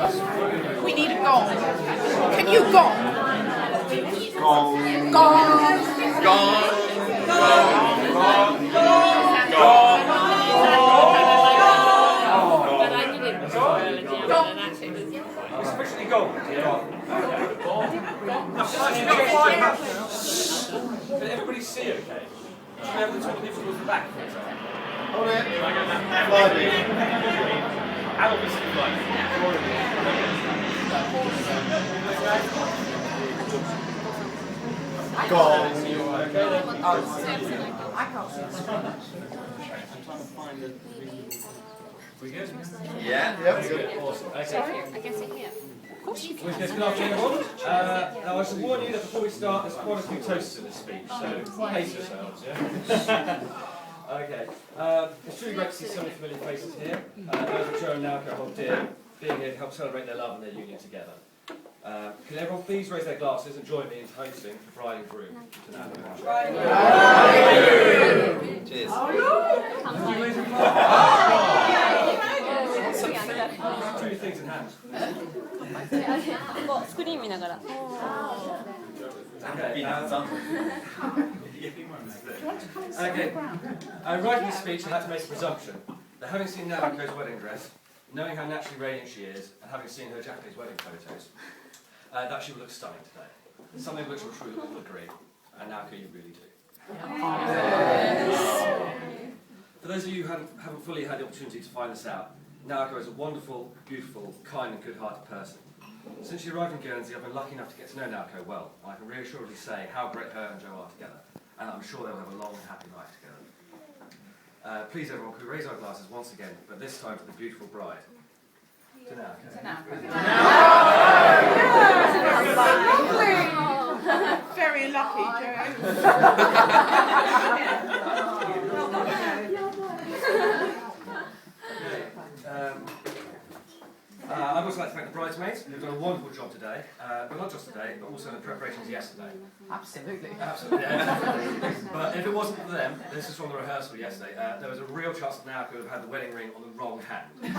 We need a gong. Can you gong? Gong. Gong. Gong. Especially gold. Can everybody see okay? Should we have the top of the towards the back, for example? Hold it. Fly. How obviously like? Gong. I can't see We good? Yeah. Yep. Good. Awesome. Okay. I can sit here. Of course you can. Good afternoon, everyone. Now, I should warn you that before we start, there's quite a few toasts in this speech, so pace yourselves, yeah? Okay. It's truly great to see so many familiar faces here. Those of Joe and Naoko hold dear, being here to help celebrate their love and their union together. Can everyone please raise their glasses and join me in toasting the bride and groom to Naoko? Cheers. Two things in hand. スクリーン見ながら。 Okay. Okay. Writing this speech, I had to make a presumption that having seen Naoko's wedding dress, knowing how naturally radiant she is, and having seen her Japanese wedding photos, that she would look stunning today. Something which I'm sure you all agree, and Naoko, you really do. For those of you who haven't fully had the opportunity to find this out, Naoko is a wonderful, beautiful, kind and good-hearted person. Since she arrived in Guernsey, I've been lucky enough to get to know Naoko well, and I can reassuredly say how great her and Joe are together, and I'm sure they'll have a long and happy life together. Please everyone, could we raise our glasses once again, but this time to the beautiful bride. To Naoko. Very lucky, Joe. I'd also like to thank the bridesmaids, who've done a wonderful job today, but not just today, but also in the preparations yesterday. Absolutely. Absolutely, yeah. But if it wasn't for them, this is from the rehearsal yesterday, there was a real chance that Naoko would have had the wedding ring on the wrong hand. And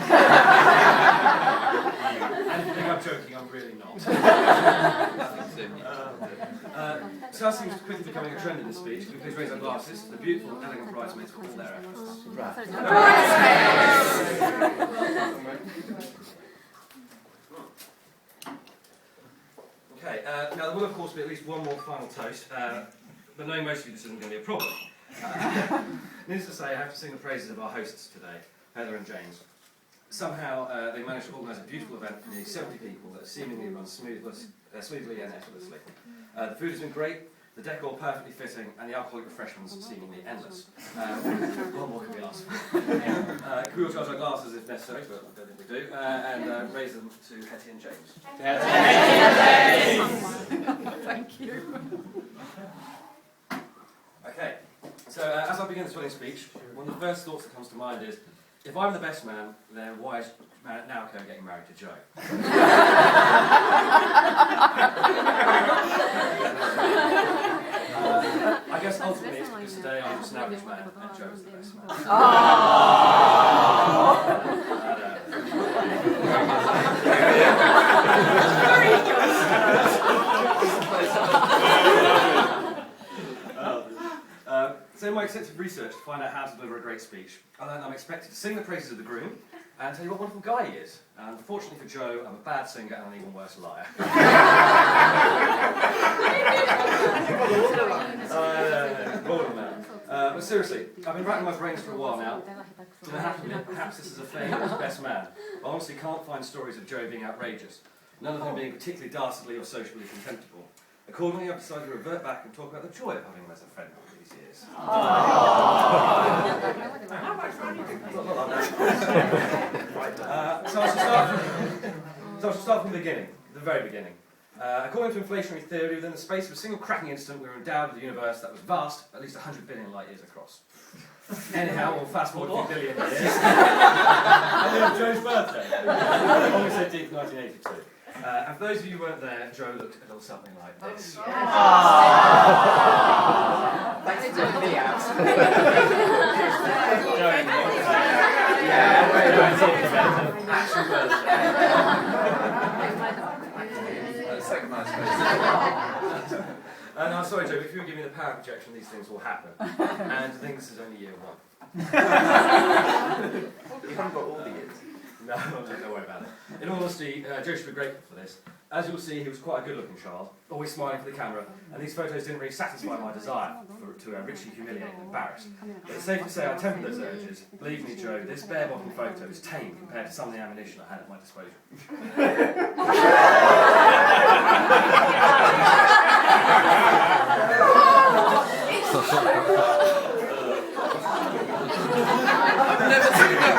if you think I'm joking, I'm really not. So as seems quickly becoming a trend in this speech, can we please raise our glasses to the beautiful and elegant bridesmaids for all their efforts. Okay, now there will of course be at least one more final toast, but knowing most of you this isn't going to be a problem. Needless to say, I have to sing the praises of our hosts today, Heather and James. Somehow they managed to organise a beautiful event for nearly 70 people that seemingly runs smoothly and effortlessly. The food has been great, the decor perfectly fitting, and the alcoholic refreshments seemingly endless. What more can we ask for? Can we all charge our glasses if necessary, but I don't think we do, and raise them to Hetty and James. Thank you. Okay, so as I begin this wedding speech, one of the first thoughts that comes to mind is, if I'm the best man, then why is Naoko getting married to Joe? I guess ultimately it's because today I'm just an average man and Joe is the best man. So in my extensive research to find out how to deliver a great speech, I learned I'm expected to sing the praises of the groom and tell you what a wonderful guy he is. And unfortunately for Joe, I'm a bad singer and an even worse liar. But seriously, I've been racking my brains for a while now, and I have to admit, perhaps this is a failing as best man. I honestly can't find stories of Joe being outrageous, none of them being particularly dastardly or socially contemptible. Accordingly, I've decided to revert back and talk about the joy of having him as a friend all these years. So I shall start from the beginning, the very beginning. According to inflationary theory, within the space of a single cracking instant, we were endowed with a universe that was vast, at least 100 billion light years across. Anyhow, we'll fast forward a few billion years. And then Joe's birthday, August 18th, 1982. And for those of you who weren't there, Joe looked a little something like this. Thanks for doing me out. Joe, yeah, actual birthday. sorry, Joe, but if you were giving the power projection, these things will happen. And I think this is only year 1. You haven't got all the years. No, don't worry about it. In all honesty, Joe should be grateful for this. As you'll see, he was quite a good-looking child, always smiling for the camera, and these photos didn't really satisfy my desire to richly humiliate and embarrass. But it's safe to say I tempered those urges. Believe me, Joe, this bare-bottom photo is tame compared to some of the ammunition I had at my disposal. I've never seen that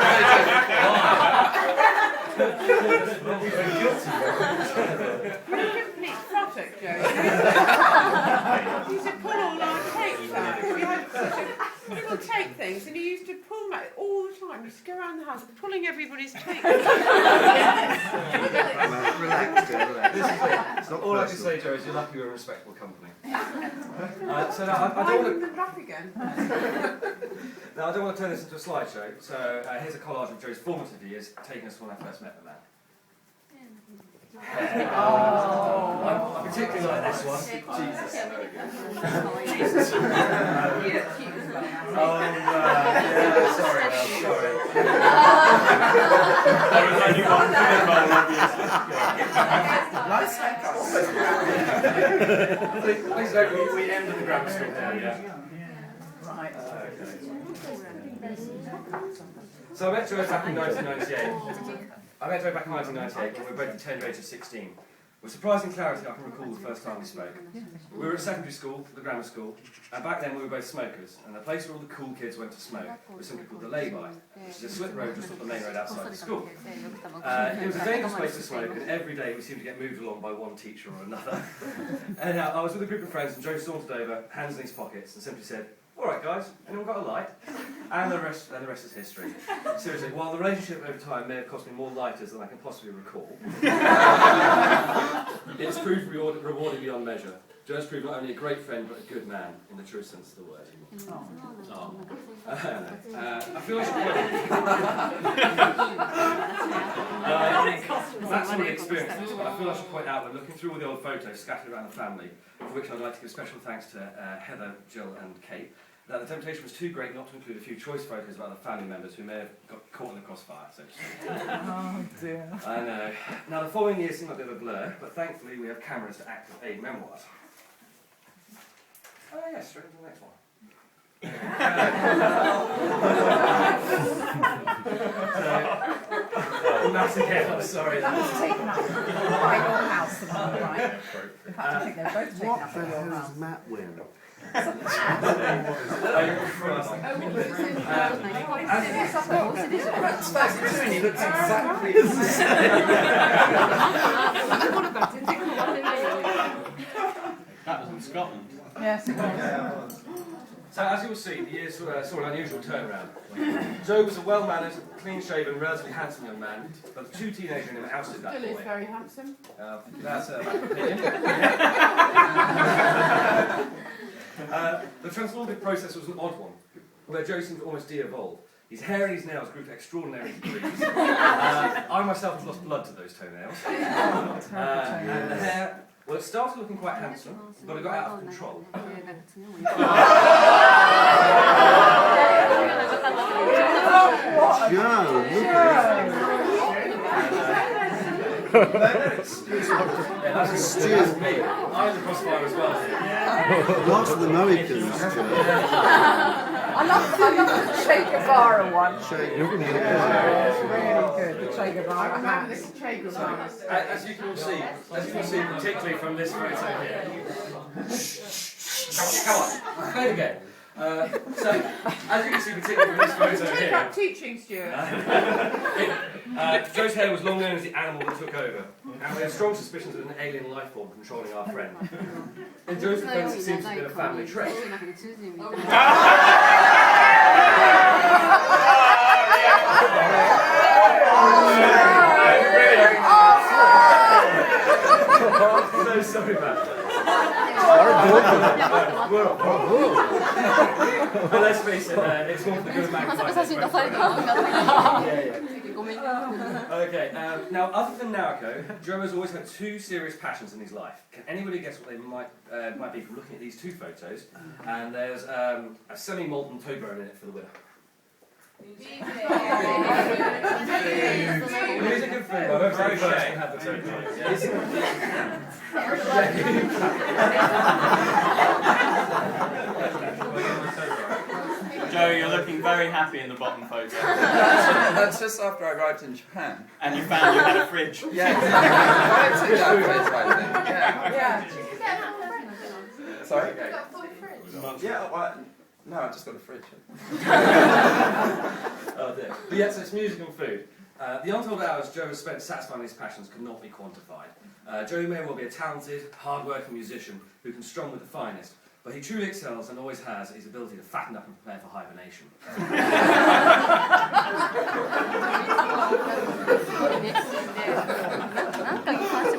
project, Joe. You used to pull all our tapes out. We had such a little tape things, and you used to pull them out all the time. You used to go around the house pulling everybody's tapes. Relax, relax. It's not All I can personal. say, Joe, is you're lucky we're in respectable company. So now, I Wind don't want to... them back again. Now, I don't want to turn this into a slideshow, so here's a collage of Joe's formative years, taking us to when I first met the man. I particularly like this one. Jesus. Jesus. Oh, yeah, sorry, sorry. Nice haircut. Please note we end at the grammar school there, yeah. Right. So I met Joe back in 1998. I met Joe back in 1998 when we were both the tender age of 16. With surprising clarity, I can recall the first time we spoke. We were at secondary school, the grammar school, and back then we were both smokers, and the place where all the cool kids went to smoke was something called the lay-by, which is a slip road just off the main road outside the school. It was a dangerous place to smoke, and every day we seemed to get moved along by one teacher or another. And I was with a group of friends, and Joe sauntered over, hands in his pockets, and simply said, "All right, guys, anyone got a light?" And the rest is history. Seriously, while the relationship over time may have cost me more lighters than I can possibly recall, it's proved rewarding beyond measure. Joe's proved not only a great friend, but a good man, in the truest sense of the word. I feel I should that's one of the experiences, but I feel I should point out that looking through all the old photos scattered around the family, for which I'd like to give special thanks to Heather, Jill and Kate, that the temptation was too great not to include a few choice photos of other family members who may have got caught in the crossfire, so to speak. Oh dear. I know. Now the following years seem like a bit of a blur, but thankfully we have cameras to act as aid memoirs. Oh yes, straight to the next one. That's again, I'm sorry. That was taken up by your house, am I right? In fact, I think they're both taken up by your house. Matt win? Yes, of course it is. He looks exactly the same. That was in Scotland. Yes, it was. So as you will see, the years saw an unusual turnaround. Joe was a well-mannered, clean-shaven, relatively handsome young man, but the two teenagers in him ousted that Still is boy. very handsome. That's a matter of opinion. The transformative process was an odd one, where Joe seemed to almost de-evolve. His hair and his nails grew to extraordinary degrees. I myself have lost blood to those toenails. And the hair, well, it started looking quite handsome, but it got out of control. Joe, look at Yeah, that's me. I was a crossfire as well. Lots of the Mohicans, Joe. I love the Che Guevara one. Shake. It's really good, the Che Guevara. I remember this Che Guevara. As you can see, particularly from this photo here. Come on, play it again. So, as you can see, particularly from this photo Take here, up teaching, Stuart. Joe's hair was long known as the animal that took over, and we had strong suspicions of an alien life form controlling our friend. In Joe's defence, it seems to have been a family trait. So sorry about that. But let's face it, it's one of the good magnified. Okay, now other than Naoko, Joe has always had two serious passions in his life. Can anybody guess what they might be from looking at these two photos? And there's a semi-molten Toblerone in it for the winner. Music and food. I'm very first can have the Toblerone. Joe, you're looking very happy in the bottom photo. That's just after I arrived in Japan. And you found you had a fridge. Yeah, exactly. I took that fridge right then. Yeah. Sorry? Yeah, well, no, I just got a fridge. Oh dear. But yes, it's music and food. The untold hours Joe has spent satisfying his passions cannot be quantified. Joe may well be a talented, hard-working musician who can strum with the finest, but he truly excels and always has his ability to fatten up and prepare for hibernation.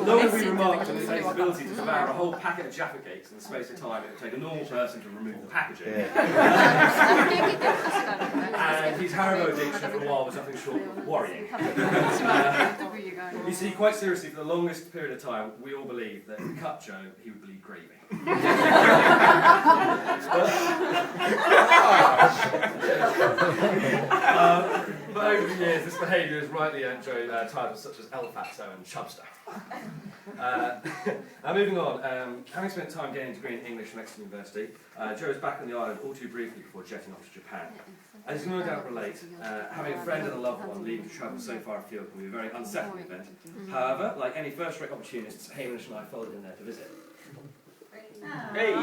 Nor would we remarked on his ability to devour a whole packet of Jaffa cakes in the space of time it would take a normal person to remove the packaging. And his Haribo addiction for a while was nothing short of worrying. You see, quite seriously, for the longest period of time, we all believed that if we cut Joe, he would bleed gravy. But over the years, this behaviour has rightly earned Joe titles such as El Fatso and Chubster. Now moving on, having spent time getting a degree in English from Exeter University, Joe is back on the island all too briefly before jetting off to Japan. As you can no doubt relate, having a friend and a loved one leaving to travel so far afield can be a very unsettling event. However, like any first-rate opportunists, Hamish and I followed him there to visit. Hey!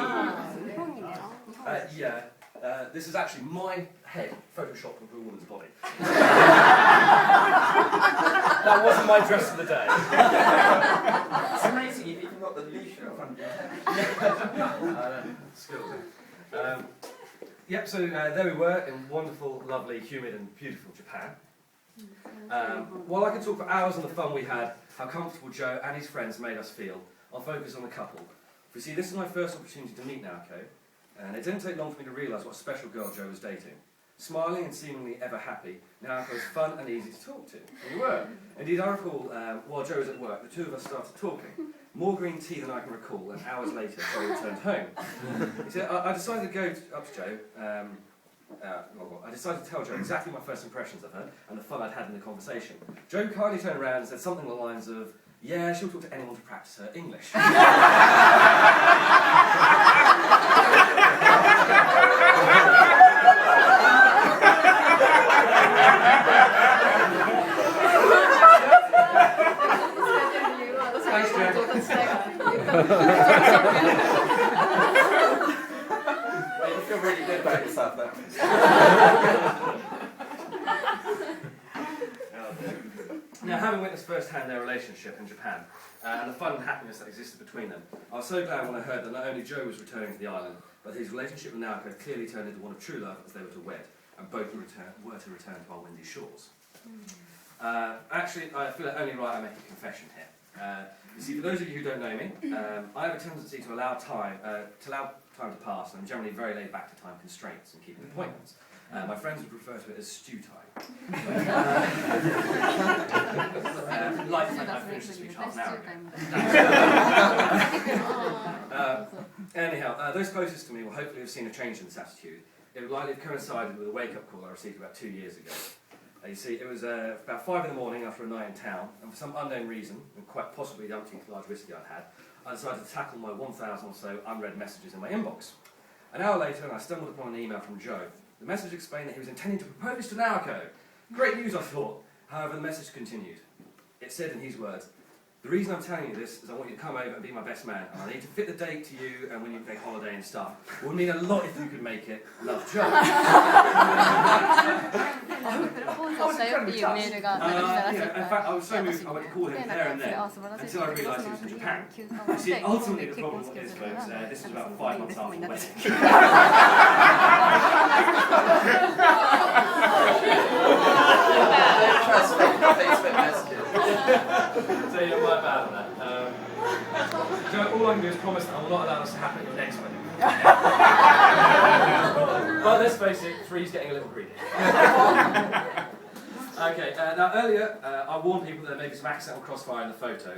This is actually my head photoshopped onto a woman's body. That wasn't my dress for the day. It's amazing you've even got the leash up on your head. Skills. Yep, so there we were in wonderful, lovely, humid and beautiful Japan. While I could talk for hours on the fun we had, how comfortable Joe and his friends made us feel, I'll focus on the couple. For you see, this is my first opportunity to meet Naoko, and it didn't take long for me to realise what a special girl Joe was dating. Smiling and seemingly ever happy, Naoko was fun and easy to talk to. And we were. Indeed, I recall, while Joe was at work, the two of us started talking. More green tea than I can recall, and hours later, Joe returned home. See, I decided to go up to Joe. I decided to tell Joe exactly my first impressions of her and the fun I'd had in the conversation. Joe kindly turned around and said something along the lines of, "Yeah, she'll talk to anyone to practice her English." Thanks, Joe. You feel really good about yourself though. Now, having witnessed firsthand their relationship in Japan and the fun and happiness that existed between them, I was so glad when I heard that not only Joe was returning to the island, but his relationship with Naoko had clearly turned into one of true love as they were to wed, and both were to return to our windy shores. Actually, I feel it only right I make a confession here. You see, for those of you who don't know me, I have a tendency to allow time to pass, and I'm generally very laid back to time constraints and keeping appointments. My friends would refer to it as stew time. Like I finished the speech half an hour ago. Anyhow, those closest to me will hopefully have seen a change in this attitude. It would likely have coincided with a wake-up call I received about 2 years ago. You see, it was about 5 in the morning after a night in town, and for some unknown reason, and quite possibly the umpteenth large whiskey I'd had, I decided to tackle my 1,000 or so unread messages in my inbox. An hour later, I stumbled upon an email from Joe. The message explained that he was intending to propose to Naoko. Great news, I thought. However, the message continued. It said in his words, "The reason I'm telling you this is I want you to come over and be my best man, and I need to fit the date to you and when you take holiday and stuff. It would mean a lot if you could make it. Love, Joe." In fact, I was so moved I went to call him there and then, until I realised he was in Japan. You see, ultimately the problem is, folks, this was about 5 months after the wedding. Facebook messages. So you're right about that. Joe, all I can do is promise that I will not allow this to happen at your next wedding. But let's face it, 3's getting a little greedy. Okay, now earlier I warned people that there may be some accidental crossfire in the photos.